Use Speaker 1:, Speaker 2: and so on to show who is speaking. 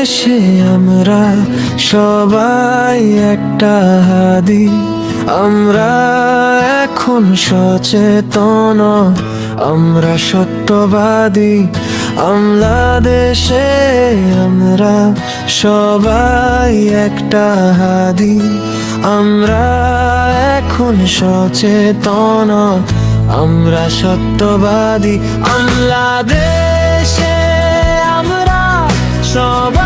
Speaker 1: বাংলাদেশে আমরা সবাই একটা হাদি, আমরা এখন সচেতন, আমরা সত্যবাদী। বাংলাদেশে আমরা সবাই একটা হাদি, আমরা এখন সচেতন, আমরা সত্যবাদী। বাংলাদেশে আমরা সবাই